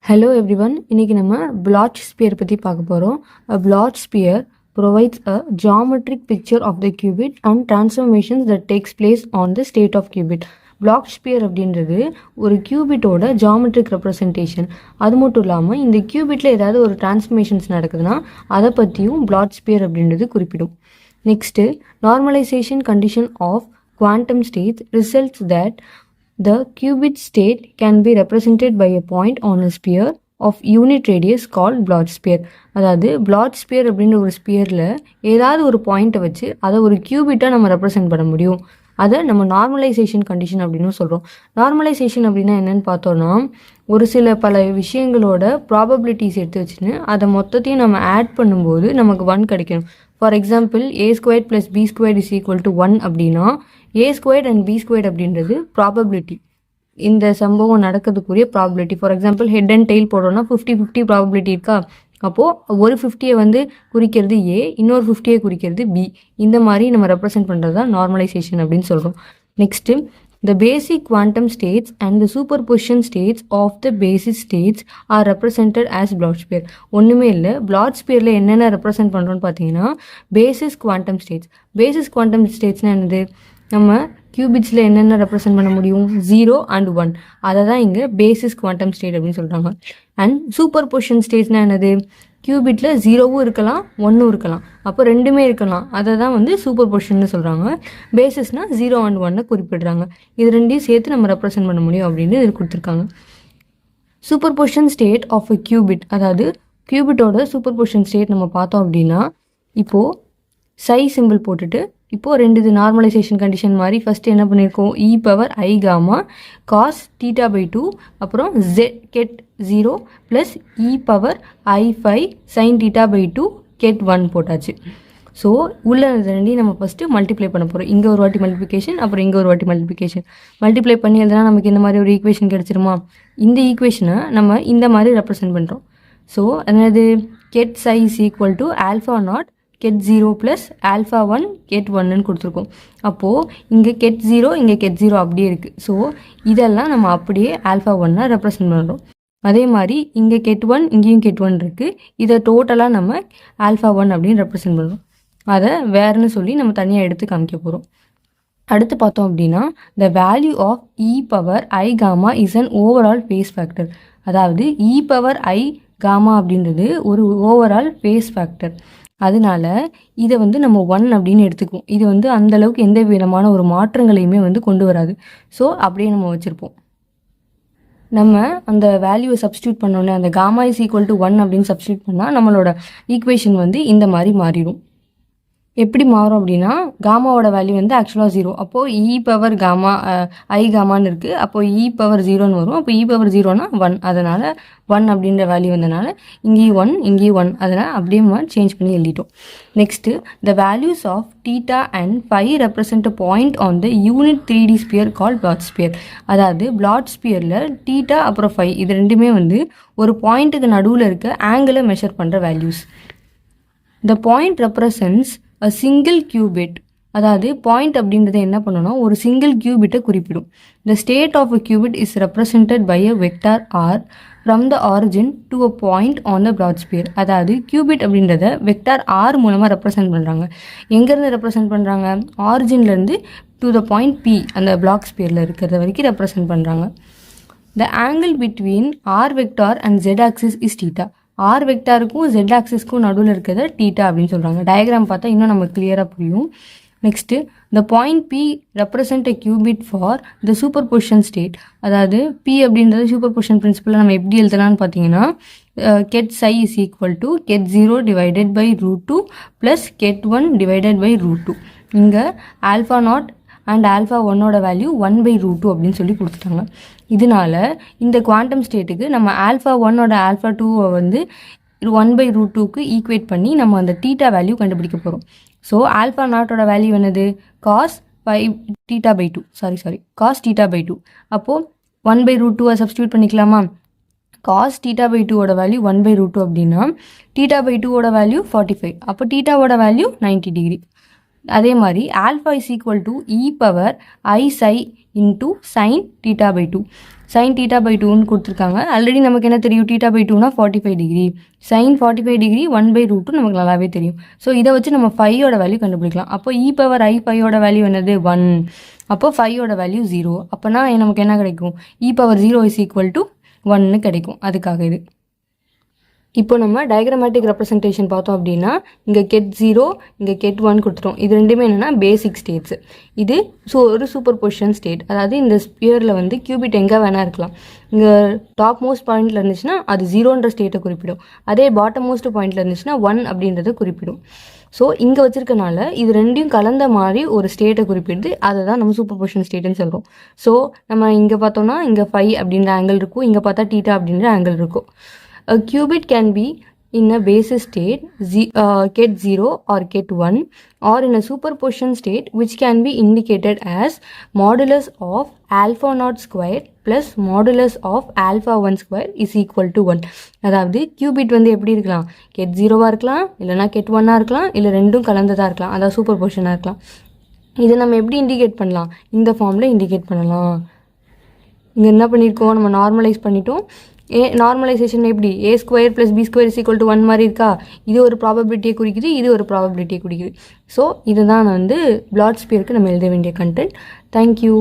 Hello everyone, இன்னைக்கு நம்ம Bloch sphere பற்றி பார்க்க போகிறோம். A Bloch sphere provides a geometric picture of the qubit and transformations that takes place on the state of qubit. Bloch sphere அப்படின்றது ஒரு கியூபிட்டோட geometric representation. அது மட்டும் இல்லாமல் இந்த கியூபிட்டில் ஏதாவது ஒரு டிரான்ஸ்ஃபர்மேஷன்ஸ் நடக்குதுன்னா அதை பற்றியும் Bloch sphere அப்படின்றது குறிப்பிடும். Next normalisation condition of quantum states results that the qubit state can be represented by a point on a sphere of unit radius called Bloch sphere. அதாவது Bloch sphere அப்படின்ற ஒரு ஸ்பியரில் ஏதாவது ஒரு பாயிண்ட்டை வச்சு அதை ஒரு கியூபிட்டாக நம்ம ரெப்ரசென்ட் பண்ண முடியும். அதை நம்ம நார்மலைசேஷன் கண்டிஷன் அப்படின்னு சொல்கிறோம். நார்மலைசேஷன் அப்படின்னா என்னென்னு பார்த்தோன்னா ஒரு சில பல விஷயங்களோட ப்ராபபிலிட்டிஸ் எடுத்து வச்சுன்னு அதை மொத்தத்தையும் நம்ம ஆட் பண்ணும்போது நமக்கு 1 கிடைக்கணும். ஃபார் எக்ஸாம்பிள் a² + b² = 1 அப்படின்னா a² and b² அப்படின்றது ப்ராபபிலிட்டி, இந்த சம்பவம் நடக்கிறதுக்குரிய probability. For example head and tail போடுறோன்னா 50-50 ப்ராபபிலிட்டி இருக்கா, அப்போது ஒரு 50 குறிக்கிறது ஏ, இன்னொரு 50 குறிக்கிறது பி. இந்த மாதிரி நம்ம ரெப்ரசென்ட் பண்ணுறது தான் நார்மலைசேஷன் அப்படின்னு சொல்கிறோம். Next the basic quantum states and the superposition states of the basis states are represented as Bloch sphere. ஒன்றுமே இல்லை, Bloch sphereல என்னென்ன ரெப்ரசென்ட் பண்ணுறோன்னு பார்த்தீங்கன்னா basis quantum states. Basis quantum ஸ்டேட்ஸ்னால் என்னது, நம்ம கியூபிட்ஸில் என்னென்ன ரெப்ரசென்ட் பண்ண முடியும், 0 and 1, அதை தான் இங்கே பேசிஸ் குவாண்டம் ஸ்டேட் அப்படின்னு சொல்கிறாங்க. அண்ட் சூப்பர் பொசிஷன் ஸ்டேட்ஸ்னால் என்னது, கியூபிட்டில் 0வும் இருக்கலாம் 1ம் இருக்கலாம், அப்போ ரெண்டுமே இருக்கலாம், அதை தான் சூப்பர் பொசிஷன்னு சொல்கிறாங்க. பேசிஸ்னால் 0 and 1 குறிப்பிடுறாங்க. இது ரெண்டையும் சேர்த்து நம்ம ரெப்ரசென்ட் பண்ண முடியும் அப்படின்னு இது கொடுத்துருக்காங்க. Super position state of a qubit, அதாவது கியூபிட்டோட சூப்பர் பொசிஷன் ஸ்டேட் நம்ம பார்த்தோம் அப்படின்னா இப்போது சை சிம்பிள் போட்டுட்டு இப்போது இது நார்மலைசேஷன் கண்டிஷன் மாதிரி ஃபஸ்ட்டு என்ன பண்ணியிருக்கோம், e⁻i⁻ cos θ/2 அப்புறம் get 0 + e⁻i⁵ sin θ/2 get 1 போட்டாச்சு. ஸோ உள்ள ரெண்டையும் நம்ம ஃபஸ்ட்டு மல்டிப்ளை பண்ண போகிறோம். இங்கே ஒரு வாட்டி மல்டிப்ளிகேஷன், அப்புறம் இங்கே ஒரு வாட்டி மல்டிப்ளிகேஷன். மல்டிப்ளை பண்ணி எழுதுனா நமக்கு இந்த மாதிரி ஒரு ஈக்குவேஷன் கிடச்சிருமா. இந்த ஈக்குவேஷனை நம்ம இந்த மாதிரி ரெப்ரசென்ட் பண்ணுறோம். ஸோ என்னது, get psi = α0 get 0 + α1 get 1ன்னு கொடுத்துருக்கோம். அப்போது இங்கே get 0 இங்கே get 0 அப்படியே இருக்குது. ஸோ இதெல்லாம் நம்ம அப்படியே α1 ரெப்ரசென்ட் பண்ணுறோம். அதே மாதிரி இங்கே get 1 இங்கேயும் get 1 இருக்குது. இதை டோட்டலாக நம்ம α1 அப்படின்னு ரெப்ரசென்ட் பண்ணுறோம். அதை வேறுன்னு சொல்லி நம்ம தனியாக எடுத்து காமிக்க போகிறோம். அடுத்து பார்த்தோம் அப்படின்னா the value of e⁻i⁻ is an overall phase factor. அதாவது e⁻i⁻ அப்படின்றது ஒரு ஓவரால் ஃபேஸ் ஃபேக்டர். அதனால இதை நம்ம 1 அப்படின்னு எடுத்துக்குவோம். இது அந்தளவுக்கு எந்த விதமான ஒரு மாற்றங்களையுமே கொண்டு வராது. ஸோ அப்படியே நம்ம வச்சுருப்போம். நம்ம அந்த வேல்யூவை சப்ஸ்டியூட் பண்ணோன்னே அந்த γ = 1 அப்படின்னு சப்ஸ்டியூட் பண்ணால் நம்மளோட ஈக்குவேஷன் இந்த மாதிரி மாறிடும். எப்படி மாறும் அப்படின்னா காமாவோட வேல்யூ ஆக்சுவலாக 0, அப்போது e⁻i⁻ இருக்குது, அப்போது e⁻0ன்னு வரும். அப்போ e⁻0னா 1, அதனால் 1 அப்படின்ற வேல்யூ வந்தனால இங்கேயும் 1 இங்கேயும் 1, அதனால் அப்படியே சேஞ்ச் பண்ணி எழுதிட்டோம். Next the values of θ and phi represent a point on the unit 3D sphere called Bloch sphere. அதாவது Bloch sphereல θ அப்புறம் phi இது ரெண்டுமே ஒரு பாயிண்ட்டுக்கு நடுவில் இருக்க ஆங்கிளை மெஷர் பண்ணுற values. the point represents a single qubit. அதாவது பாயிண்ட் அப்படின்றத என்ன பண்ணணும்னா ஒரு சிங்கிள் கியூபிட்டை குறிப்பிடும். the state of a qubit is represented by a vector r from the origin to a point on the Bloch sphere. அதாவது cubit அப்படின்றத vector R மூலமாக represent பண்ணுறாங்க. எங்கேருந்து ரெப்ரசென்ட் பண்ணுறாங்க, ஆரிஜின்லேருந்து டு த பாயிண்ட் பி அந்த Bloch sphereல இருக்கிறத வரைக்கும் represent பண்ணுறாங்க. the angle between r vector and z axis is θ. R வெக்டாருக்கும் ஜெட் ஆக்சிஸ்க்கும் நடுவில் இருக்கிறத θ அப்படின்னு சொல்கிறாங்க. டயக்ராம் பார்த்தா இன்னும் நமக்கு கிளியராக புரியும். Next the point P represent a qubit for the superposition state. அதாவது P அப்படின்றது சூப்பர்பொசிஷன் பிரின்சிபலில் நம்ம எப்படி எழுதலாம்னு பார்த்தீங்கன்னா get psi = get 0 / √2 + get 1 / √2. இங்கே α0 அண்ட் α1ஓட வேல்யூ 1/√2 அப்படின்னு சொல்லி கொடுத்துட்டாங்க. இதனால இந்த குவாண்டம் ஸ்டேட்டுக்கு நம்ம α1ஓட α2வை 1/√2க்கு ஈக்குவேட் பண்ணி நம்ம அந்த θ வேல்யூ கண்டுபிடிக்க போகிறோம். ஸோ α0ஓட வேல்யூ என்னது, cos θ/2 cos θ/2. அப்போது 1/√2வை சப்ஸ்டியூட் பண்ணிக்கலாமா. cos θ/2ஓட வேல்யூ 1/√2 அப்படின்னா θ/2ஓட வேல்யூ 45, அப்போ θவோட வேல்யூ 90 டிகிரி. அதே மாதிரி alpha = e⁻i⁻ sin θ/2. sin theta by 2ன்னு கொடுத்துருக்காங்க. ஆல்ரெடி நமக்கு என்ன தெரியும், theta by 2னா 45 degree, sin 45 degree 1/√2 நமக்கு நல்லாவே தெரியும். ஸோ இதை வச்சு நம்ம 5ஓட வேல்யூ கண்டுபிடிக்கலாம். அப்போ e⁻i5ஓட வேல்யூ என்னது 1, அப்போ 5ஓட வேல்யூ 0. அப்போனா நமக்கு என்ன கிடைக்கும், e⁻0 = 1ன்னு கிடைக்கும். அதுக்காக இது. இப்போ நம்ம டயக்ராமேட்டிக் ரெப்ரசன்டேஷன் பார்த்தோம் அப்படின்னா இங்கே கெட் 0 இங்கே கெட் 1 கொடுத்துட்டோம். இது ரெண்டுமே என்னென்னா பேசிக் ஸ்டேட்ஸ். இது ஒரு சூப்பர் பொசிஷன் ஸ்டேட். அதாவது இந்த ஸ்பியரில் வந்து கியூபிட் எங்கே வேணா இருக்கலாம். இங்கே டாப் மோஸ்ட் பாயிண்டில் இருந்துச்சுன்னா அது 0ன்ற ஸ்டேட்டை குறிப்பிடும். அதே பாட்டம் மோஸ்ட் பாயிண்டில் இருந்துச்சுன்னா 1 அப்படின்றத குறிப்பிடும். ஸோ இங்கே வச்சிருக்கனால இது ரெண்டையும் கலந்த மாதிரி ஒரு ஸ்டேட்டை குறிப்பிடுது. அதை தான் நம்ம சூப்பர் பொசிஷன் ஸ்டேட்டுன்னு சொல்கிறோம். ஸோ நம்ம இங்கே பார்த்தோம்னா இங்கே 5 அப்படின்ற ஆங்கிள் இருக்கும், இங்கே பார்த்தா θ அப்படின்ற ஆங்கிள் இருக்கும். A qubit can be in a basis state, ket 0 or ket 1, or in a superposition state which can be indicated as modulus of alpha naught square plus modulus of alpha 1 square is equal to 1. அதாவது qubit வந்து எப்படி இருக்கலாம், ket 0வா இருக்கலாம், இல்லைனா ket 1ஆ இருக்கலாம், இல்லை ரெண்டும் கலந்ததாக இருக்கலாம், அதாவது சூப்பர் பொசிஷனாக இருக்கலாம். இதை நம்ம எப்படி இண்டிகேட் பண்ணலாம், இந்த ஃபார்மில் இண்டிகேட் பண்ணலாம். இங்கே என்ன பண்ணியிருக்கோம், நம்ம நார்மலைஸ் பண்ணிட்டோம். நார்மலைசேஷன் எப்படி, a² + b² = 1 மாதிரி இருக்கா, இது ஒரு ப்ராபபிலிட்டியை குறிக்குது, இது ஒரு ப்ராபபிலிட்டியை குறிக்குது. ஸோ இதுதான் வந்து பிளாட் ஸ்பியருக்கு நம்ம எழுத வேண்டிய கண்டென்ட். தேங்க்யூ.